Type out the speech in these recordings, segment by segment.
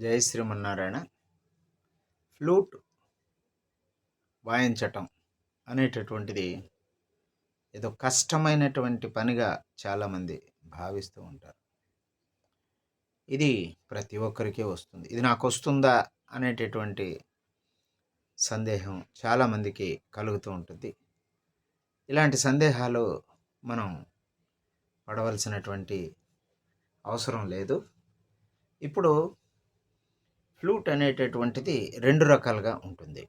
జై శ్రీమన్నారాయణ. ఫ్లూట్ వాయించటం అనేటటువంటిది ఏదో కష్టమైనటువంటి పనిగా చాలామంది భావిస్తూ ఉంటారు. ఇది ప్రతి ఒక్కరికి వస్తుంది. ఇది నాకు వస్తుందా అనేటటువంటి సందేహం చాలామందికి కలుగుతూ ఉంటుంది. ఇలాంటి సందేహాలు మనం పడవలసినటువంటి అవసరం లేదు. ఇప్పుడు ఫ్లూట్ అనేటటువంటిది రెండు రకాలుగా ఉంటుంది.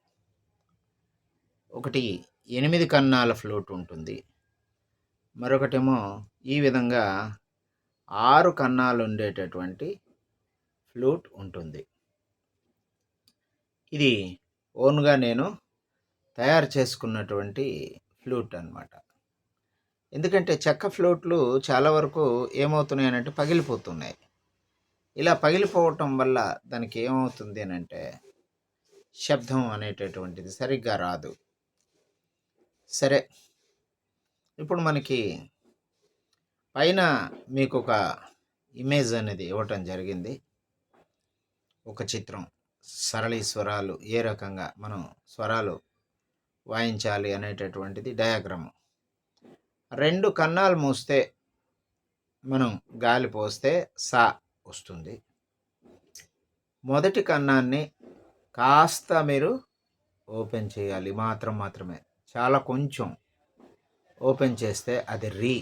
ఒకటి 8 కన్నాల ఫ్లూట్ ఉంటుంది. మరొకటేమో ఈ విధంగా 6 కన్నాలు ఉండేటటువంటి ఫ్లూట్ ఉంటుంది. ఇది ఓన్గా నేను తయారు చేసుకున్నటువంటి ఫ్లూట్ అన్నమాట. ఎందుకంటే చెక్క ఫ్లూట్లు చాలా వరకు ఏమవుతున్నాయనంటే పగిలిపోతున్నాయి. ఇలా పగిలిపోవటం వల్ల దానికి ఏమవుతుంది అనంటే శబ్దం అనేటటువంటిది సరిగ్గా రాదు. సరే, ఇప్పుడు మనకి పైన మీకు ఒక ఇమేజ్ అనేది ఇవ్వటం జరిగింది. ఒక చిత్రం, సరళి స్వరాలు ఏ రకంగా మనం స్వరాలు వాయించాలి అనేటటువంటిది డయాగ్రాము. 2 కన్నాలు మూస్తే మనం గాలి పోస్తే సా వస్తుంది. మొదటి కన్నాన్ని కాస్త మీరు ఓపెన్ చేయాలి, మాత్రమే చాలా కొంచెం ఓపెన్ చేస్తే అది రీ.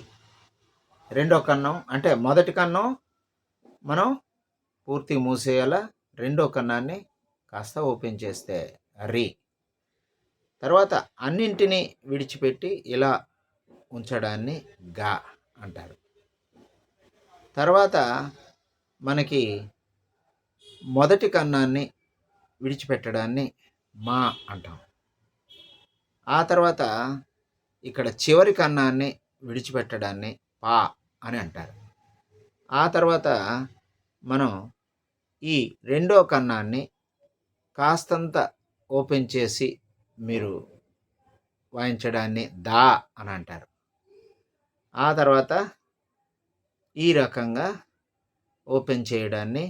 రెండో కన్నం అంటే మొదటి కన్నం మనం పూర్తి మూసేయాల, రెండో కన్నాన్ని కాస్త ఓపెన్ చేస్తే రీ. తర్వాత అన్నింటినీ విడిచిపెట్టి ఇలా ఉంచడాన్ని గా అంటారు. తర్వాత మనకి మొదటి కన్నాన్ని విడిచిపెట్టడాన్ని మా అంటాం. ఆ తర్వాత ఇక్కడ చివరి కన్నాన్ని విడిచిపెట్టడాన్ని పా అని అంటారు. ఆ తర్వాత మనం ఈ రెండో కన్నాన్ని కాస్తంత ఓపెన్ చేసి మీరు వాయించడాన్ని దా అని అంటారు. ఆ తర్వాత ఈ రకంగా ఓపెన్ చేయడాన్ని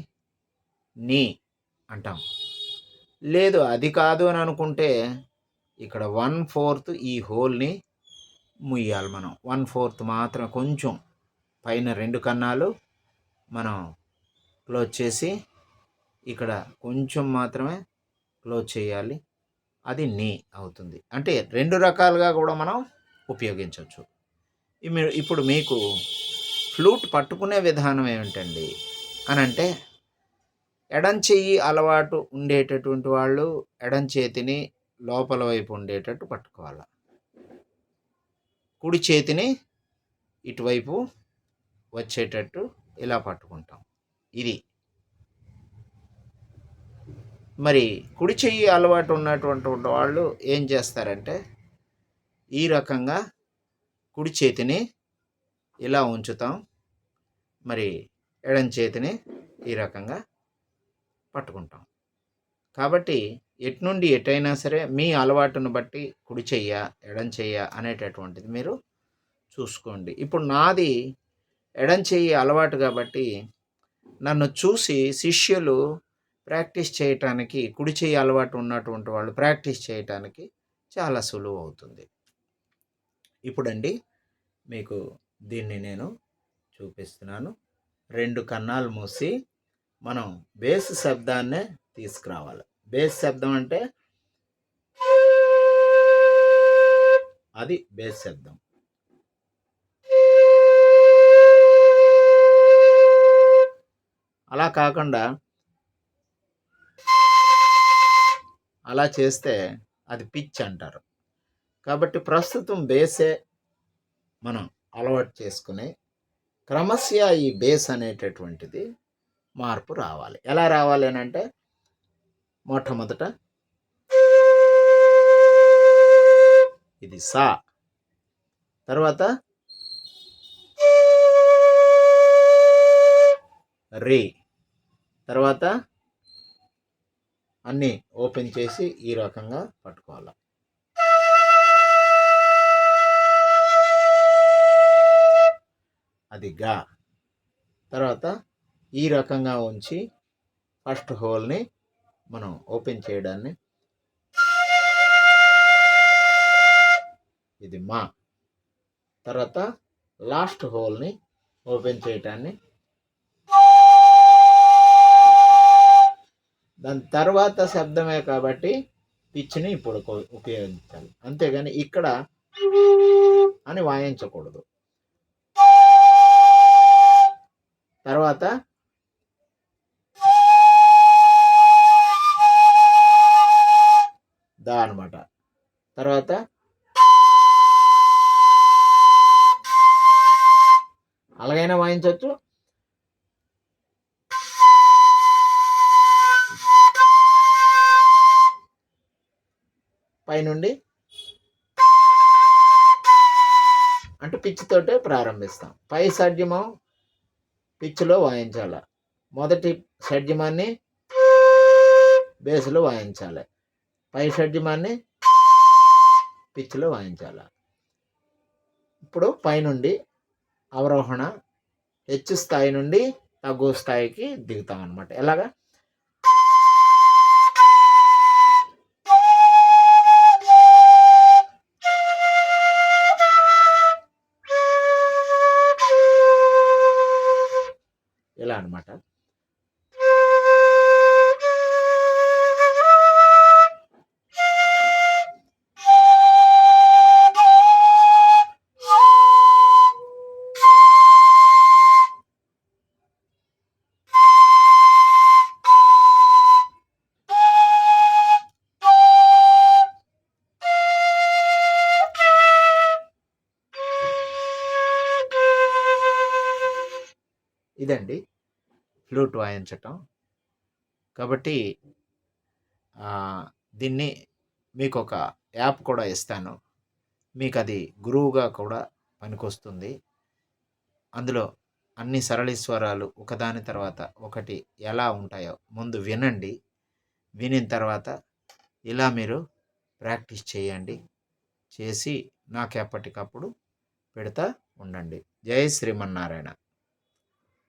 నీ అంటాం. లేదు అది కాదు అని అనుకుంటే ఇక్కడ 1/4 ఈ హోల్ని ముయ్యాలి మనం. 1/4 మాత్రం, కొంచెం పైన 2 కన్నాలు మనం క్లోజ్ చేసి ఇక్కడ కొంచెం మాత్రమే క్లోజ్ చేయాలి. అది నీ అవుతుంది. అంటే 2 రకాలుగా కూడా మనం ఉపయోగించవచ్చు. ఇప్పుడు మీకు ఫ్లూట్ పట్టుకునే విధానం ఏమిటండి అని అంటే, ఎడం చెయ్యి అలవాటు ఉండేటటువంటి వాళ్ళు ఎడం చేతిని లోపల వైపు ఉండేటట్టు పట్టుకోవాలి, కుడి చేతిని ఇటువైపు వచ్చేటట్టు ఇలా పట్టుకుంటాం. ఇది మరి కుడి చెయ్యి అలవాటు ఉన్నటువంటి వాళ్ళు ఏం చేస్తారంటే, ఈ రకంగా కుడి చేతిని ఇలా ఉంచుతాం, మరి ఎడం చేతిని ఈ రకంగా పట్టుకుంటాం. కాబట్టి ఎటు నుండి ఎటైనా సరే మీ అలవాటును బట్టి కుడి చెయ్య ఎడం చెయ్య అనేటటువంటిది మీరు చూసుకోండి. ఇప్పుడు నాది ఎడం చెయ్యి అలవాటు కాబట్టి నన్ను చూసి శిష్యులు ప్రాక్టీస్ చేయటానికి, కుడి చెయ్యి అలవాటు ఉన్నటువంటి వాళ్ళు ప్రాక్టీస్ చేయటానికి చాలా సులువు అవుతుంది. ఇప్పుడండి మీకు దీన్ని నేను చూపిస్తున్నాను. 2 కన్నాలు మూసి మనం బేస్ శబ్దాన్నే తీసుకురావాలి. బేస్ శబ్దం అంటే అది బేస్ శబ్దం. అలా కాకుండా అలా చేస్తే అది పిచ్ అంటారు. కాబట్టి ప్రస్తుతం బేసే మనం అలవాటు చేసుకుని క్రమశః ఈ బేస్ అనేటటువంటిది మార్పు రావాలి. ఎలా రావాలి అని అంటే, మొట్టమొదట ఇది సా, తర్వాత రే, తర్వాత అన్నీ ఓపెన్ చేసి ఈ రకంగా పట్టుకోవాలి. అది గా. తర్వాత ఈ రకంగా ఉంచి ఫస్ట్ హోల్ని మనం ఓపెన్ చేయడాన్ని, ఇది మా. తర్వాత లాస్ట్ హోల్ని ఓపెన్ చేయటాన్ని, దాని తర్వాత శబ్దమే కాబట్టి పిచ్ని ఇప్పుడు ఉపయోగించాలి, అంతేగాని ఇక్కడ అని వాయించకూడదు. తర్వాత దా అనమాట. తర్వాత అలాగైనా వాయించవచ్చు. పైనుండి అంటే పిచ్చితోటే ప్రారంభిస్తాం. పై షడ్జమం పిచ్చిలో వాయించాలి. మొదటి షడ్జమాన్ని బేస్లో వాయించాలి, పై షడ్జమాన్ని పిచ్చిలో వాయించాలి. ఇప్పుడు పైనుండి అవరోహణ హెచ్చు స్థాయి నుండి తగ్గు స్థాయికి దిగుతాం అనమాట. ఎలాగా? ఇలా అనమాట. ఇదండి ఫ్లూట్ వాయించటం. కాబట్టి దీన్ని మీకు ఒక యాప్ కూడా ఇస్తాను, మీకు అది గురువుగా కూడా పనికొస్తుంది. అందులో అన్ని సరళి స్వరాలు ఒకదాని తర్వాత ఒకటి ఎలా ఉంటాయో ముందు వినండి. వినిన తర్వాత ఇలా మీరు ప్రాక్టీస్ చేయండి. చేసి నాకు ఎప్పటికప్పుడు పెడతా ఉండండి. జై శ్రీమన్నారాయణ.